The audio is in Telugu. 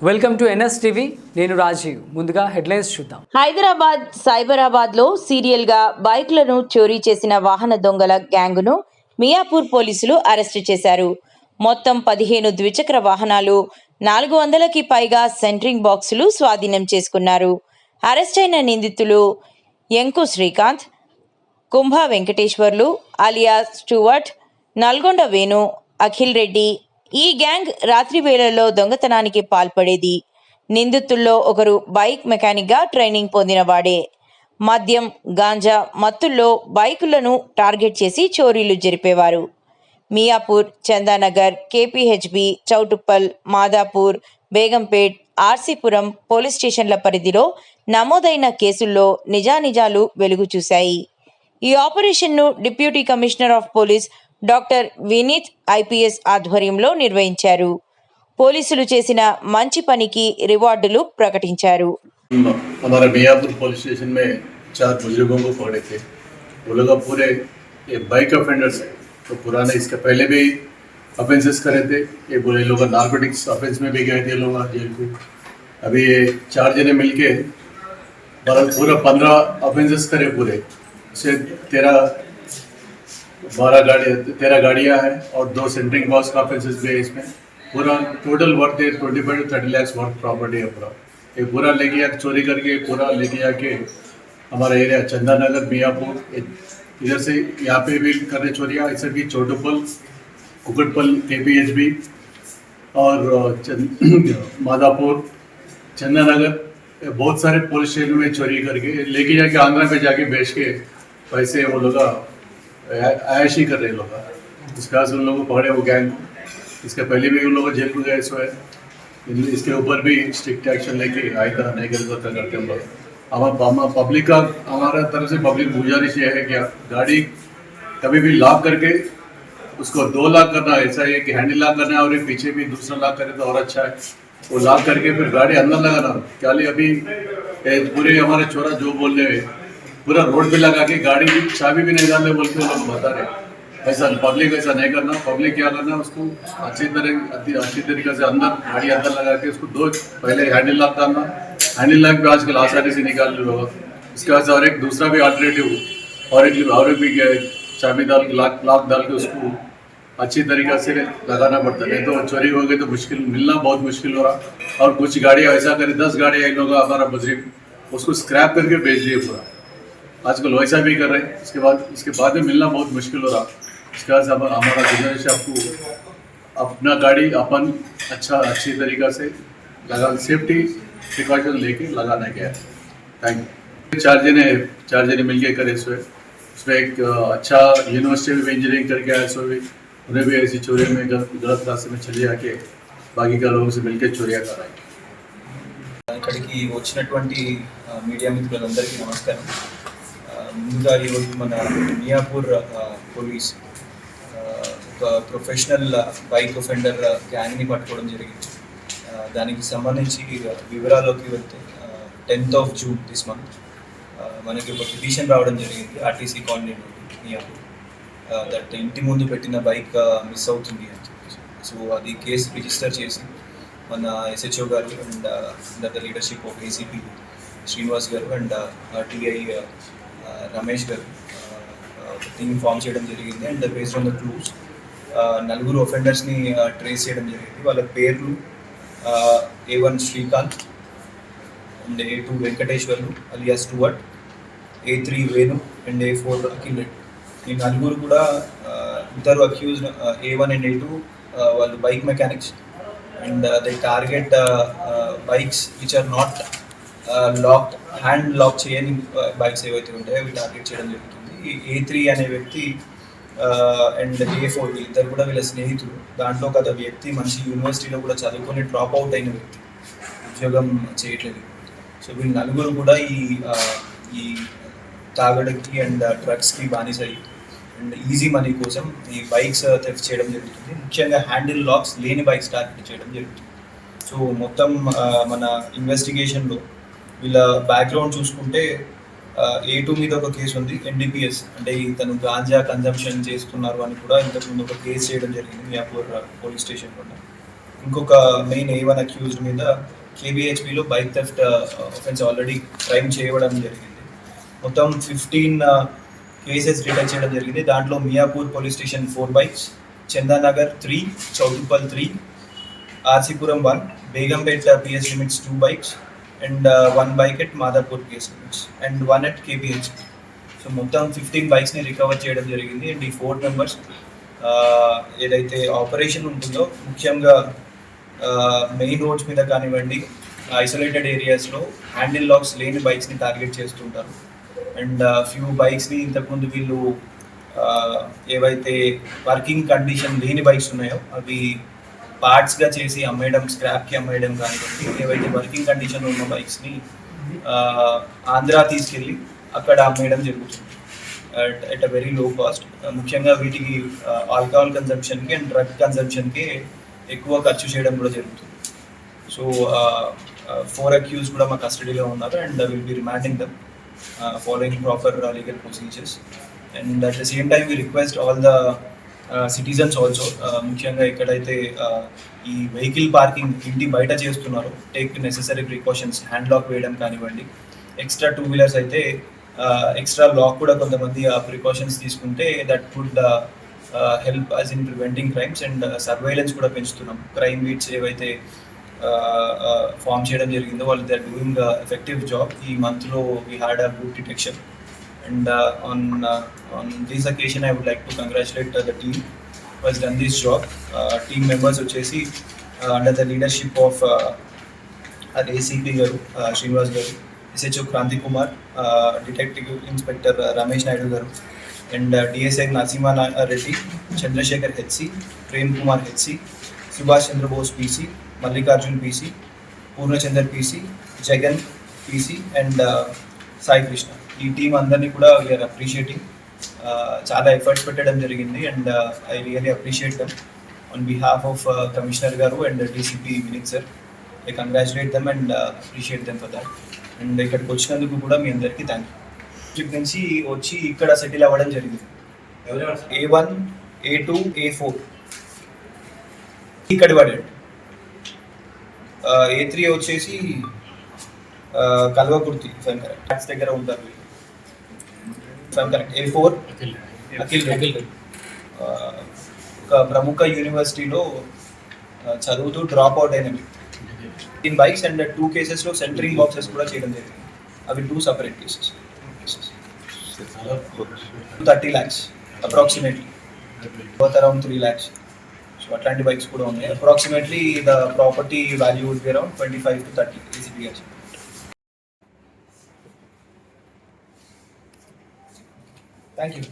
Welcome to NS TV. నేను రాజీవ్. ముందుగా హెడ్లైన్స్ చూద్దాం. హైదరాబాద్ సైబరాబాద్లో సీరియల్గా బైక్లను చోరీ చేసిన వాహన దొంగల గ్యాంగును మియాపూర్ పోలీసులు అరెస్టు చేశారు. మొత్తం 15 ద్విచక్ర వాహనాలు, 400కి పైగా సెంట్రింగ్ బాక్సులు స్వాధీనం చేసుకున్నారు. అరెస్టైన నిందితులు ఎంకు శ్రీకాంత్, కుంభ వెంకటేశ్వర్లు అలియా స్టూవర్ట్, నల్గొండ వేణు, అఖిల్ రెడ్డి. ఈ గ్యాంగ్ రాత్రి వేళల్లో దొంగతనానికి పాల్పడేది. నిందితుల్లో ఒకరు బైక్ మెకానిక్గా ట్రైనింగ్ పొందినవాడే. మద్యం, గాంజా మత్తుల్లో బైకులను టార్గెట్ చేసి చోరీలు జరిపేవారు. మియాపూర్, చందానగర్, కేపీహెచ్బి, చౌటుప్పల్, మాదాపూర్, బేగంపేట్, ఆర్సీపురం పోలీస్ స్టేషన్ల పరిధిలో నమోదైన కేసుల్లో నిజానిజాలు వెలుగు చూశాయి. ఈ ఆపరేషన్ను deputy commissioner of police doctor Vineeth IPS ఆధ్వర్యంలో నిర్వహించారు. పోలీసులు చేసిన మంచి పనికి రివార్డులు ప్రకటించారు. हमारा मियापुर पुलिस स्टेशन में 4 बुजुर्गों को पकड़े थे. वो लोग पूरे ये बाइक ऑफेंडर्स है, तो पुराने इसके पहले भी ऑफेंसेस करे थे. ये बोले लोग नार्कोटिक्स ऑफेंस में भी गए थे लोग जेल को. अभी ये 4 जने मिलके पूरा 15 ऑफेंसेस करे पूरे. उससे 13 गाड़ियाँ हैं और 2 सेंट्रिंग बॉक्स का ऑफेंसेस भी है इसमें. पूरा टोटल वर्थ है 25 to 30 lakhs वर्थ प्रॉपर्टी है पूरा. ये पूरा लेके आके चोरी करके पूरा लेके आके हमारा एरिया चंदानगर, मियापुर, इधर से यहाँ पे भी कर रहे चोरियाँ. इसे भी चौटुपल, कुकटपल, केपीएचबी और मादापुर, चंदानगर, बहुत सारे पुलिस स्टेशन में चोरी करके लेके जाके आंध्रा पे जाके बेच के पैसे वो लोग आयशी कर रहे लोग. इसके बाद उन लोगों को पकड़े वो गैंग. इसके पहले भी उन लोग जेल में गए सो है. इसके ऊपर भी स्ट्रिक्ट एक्शन लेके आए तरह नहीं करते हम लोग. हमारा पब्लिक का हमारा तरफ से पब्लिक गुजारिश ये है कि गाड़ी कभी भी लॉक करके उसको 2 लॉक करना. ऐसा है कि हैंडल लॉक करना है और पीछे भी दूसरा लॉक करे तो और अच्छा है. वो लॉक करके फिर गाड़ी अंदर लगाना. क्या अभी पूरे हमारे छोरा जो बोल रहे पूरा रोड पे लगा के गाड़ी की चाबी भी नहीं डालने बोल के लोग बता रहे. ऐसा पब्लिक ऐसा नहीं करना. पब्लिक क्या करना उसको अच्छी तरीके से अंदर गाड़ी अंदर लगा के उसको 2 पहले हैंडल लॉक डालना. हैंडल लॉक भी आजकल आसानी से निकाल रहे लोग. इसके बाद और एक दूसरा भी अल्टरनेटिव और भी चाबी डाल लॉक डाल के उसको अच्छी तरीके से लगाना पड़ता है. नहीं तो चोरी हो गई तो मुश्किल मिलना बहुत मुश्किल हो रहा. और कुछ गाड़ियाँ ऐसा करे 10 गाड़ियाँ इन लोग हमारा बुजुर्ग उसको स्क्रैप करके बेच दिए पूरा. आजकल वैसा भी कर रहे हैं. इसके बाद में मिलना बहुत मुश्किल हो रहा. इसके बाद हमारा गुजारिश आपको अपना गाड़ी अपन अच्छी तरीक़ा से लगा सेफ्टी प्रिकॉशन लेके लगाना क्या है. Thank you. 4 जने मिलके करे सो है. उसमें एक अच्छा यूनिवर्सिटी में इंजीनियरिंग करके आया सो भी उन्हें भी ऐसी चोरी में गलत रास्ते में चले आके बाकी का लोगों से मिलकर चोरियाँ कराएं. ఇక్కడికి వచ్చినటువంటి మీడియా మిత్రులందరికీ నమస్కారం. ముందుగా ఈరోజు మన మియాపూర్ పోలీస్ ఒక ప్రొఫెషనల్ బైక్ ఒఫెండర్ గ్యాంగ్ని పట్టుకోవడం జరిగింది. దానికి సంబంధించి వివరాల్లోకి వెళ్తే 10th of June this month మనకి ఒక పిటిషన్ రావడం జరిగింది ఆర్టీసీ కాలనీ నుండి మియాపూర్. దట్ ఇంటి ముందు పెట్టిన బైక్ మిస్ అవుతుంది అని చెప్పేసి. సో అది కేసు రిజిస్టర్ చేసి మన ఎస్హెచ్ఓ గారు and under the leadership of ACP Srinivas గారు అండ్ టీఐ రమేష్ గారు టీమ్ ఫామ్ చేయడం జరిగింది. And based on the clues 4 ఒఫెండర్స్ని ట్రేస్ చేయడం జరిగింది. వాళ్ళ పేర్లు A1 Srikanth and A2 Venkateswarlu alias Stuart, A3 Venu and A4 Akhil Reddy. ఈ 4 కూడా ఇద్దరు అక్యూజ్డ్ A1 అండ్ A2 వాళ్ళు bike mechanics. And they target bikes which are not locked, hand lock చేయని బైక్స్ ఏవైతే ఉంటాయో అవి టార్గెట్ చేయడం జరుగుతుంది. ఈ A3 అనే వ్యక్తి అండ్ A4 వీళ్ళిద్దరు కూడా వీళ్ళ స్నేహితులు. దాంట్లో ఒక వ్యక్తి మంచి యూనివర్సిటీలో కూడా చదువుకొని డ్రాప్ అవుట్ అయిన వ్యక్తి, ఉద్యోగం చేయట్లేదు. సో వీళ్ళు 4 కూడా ఈ తాగడానికి అండ్ డ్రగ్స్కి బానిసయి అండ్ ఈజీ మనీ కోసం ఈ బైక్స్ థెఫ్ట్ చేయడం జరుగుతుంది. ముఖ్యంగా హ్యాండిల్ లాక్స్ లేని బైక్స్ టార్గెట్ చేయడం జరుగుతుంది. సో మొత్తం మన ఇన్వెస్టిగేషన్లో వీళ్ళ బ్యాక్గ్రౌండ్ చూసుకుంటే A2 మీద ఒక కేసు ఉంది, NDPS అంటే ఇతను గాంజా కన్జంప్షన్ చేస్తున్నారు అని కూడా ఇంతకుముందు ఒక కేసు చేయడం జరిగింది మియాపూర్ పోలీస్ స్టేషన్లో. ఇంకొక మెయిన్ A1 అక్యూజ్డ్ మీద కేబిహెచ్పిలో bike theft offence already crime చేయడం జరిగింది. మొత్తం 15 కేసెస్ రిటైల్ చేయడం జరిగింది. దాంట్లో Miyapur police station 4 bikes, Chandanagar 3, Choutuppal 3, RC Puram 1, Begumpet PS limits 2 bikes, and 1 bike at Madhapur PS limits and 1 at KBHP. So మొత్తం 15 బైక్స్ని రికవర్ చేయడం జరిగింది. అండ్ ఈ 4 members ఏదైతే ఆపరేషన్ ఉంటుందో ముఖ్యంగా మెయిన్ రోడ్స్ మీద కానివ్వండి, ఐసోలేటెడ్ ఏరియాస్లో హ్యాండిల్ లాక్స్ లేని బైక్స్ని టార్గెట్ చేస్తుంటారు. అండ్ ఫ్యూ బైక్స్ని ఇంతకుముందు వీళ్ళు ఏవైతే వర్కింగ్ కండిషన్ లేని బైక్స్ ఉన్నాయో అవి పార్ట్స్గా చేసి అమ్మేయడం, స్క్రాప్కి అమ్మేయడం కానివ్వండి, ఏవైతే వర్కింగ్ కండిషన్లో ఉన్న బైక్స్ని ఆంధ్ర తీసుకెళ్ళి అక్కడ అమ్మేయడం జరుగుతుంది at a very low cost. ముఖ్యంగా వీటికి ఆల్కహాల్ కన్సంప్షన్కి అండ్ డ్రగ్ కన్సంప్షన్కి ఎక్కువ ఖర్చు చేయడం కూడా జరుగుతుంది. సో 4 accused కూడా మా కస్టడీలో ఉన్నారు and will be remanding them following proper legal procedures. And at the same time we request all the citizens also, ముఖ్యంగా ఎక్కడైతే ఈ వెహికల్ పార్కింగ్ ఇంటి బయట చేస్తున్నారో take necessary precautions, hand lock వేయడం కానివ్వండి, ఎక్స్ట్రా 2 wheelers అయితే ఎక్స్ట్రా లాక్ కూడా కొంతమంది ఆ ప్రికాషన్స్ తీసుకుంటే that would help us in preventing crimes. And surveillance కూడా పెంచుతున్నాం. క్రైమ్ బీట్స్ ఏవైతే ఫామ్ చేయడం జరిగిందో వాళ్ళు they are doing effective job. ఈ మంత్లో we had a good detection. And on this occasion I would like to congratulate the team who has done this job. Team members వచ్చేసి under the leadership of ACP గారు శ్రీనివాస్ గారు, SHO Kranthi Kumar, detective inspector Ramesh Naidu గారు, and DSI Narasimha Reddy, Chandrasekhar HC, Prem Kumar HC, Subhash Chandrabose PC, Mallikarjun PC, Purnachander PC, Jagan PC, and Sai Krishna. ఈ టీం అందరినీ కూడా వీఆర్ అప్రిషియేటింగ్. చాలా ఎఫర్ట్స్ పెట్టడం జరిగింది and I really appreciate them on behalf of commissioner గారు and DCP Vineeth sir. I congratulate them and appreciate them for that. And ఇక్కడికి వచ్చినందుకు కూడా మీ అందరికీ థ్యాంక్ యూ. ఇక్కడి నుంచి వచ్చి ఇక్కడ సెటిల్ అవ్వడం జరిగింది. A1, A2, A4 ఇక్కడ పడాడు. A3 వచ్చేసి కల్వకుర్తి ఫ్యాక్ట్స్ దగ్గర ఉంటారు. A4 అఖిల్ ఒక ప్రముఖ యూనివర్సిటీలో చదువుతూ డ్రాప్ అవుట్ అయిన ఇన్ బైక్స్ అండ్ 2 కేసెస్లో సెంటరింగ్ బాక్సెస్ కూడా చేయడం జరిగింది. అవి 2 separate cases. 30 lakhs approximately, around 3 lakhs. So అట్లాంటి బైక్స్ కూడా ఉన్నాయి. Approximately the property value would be around 25 to 30 ఈజీగా. Thank you.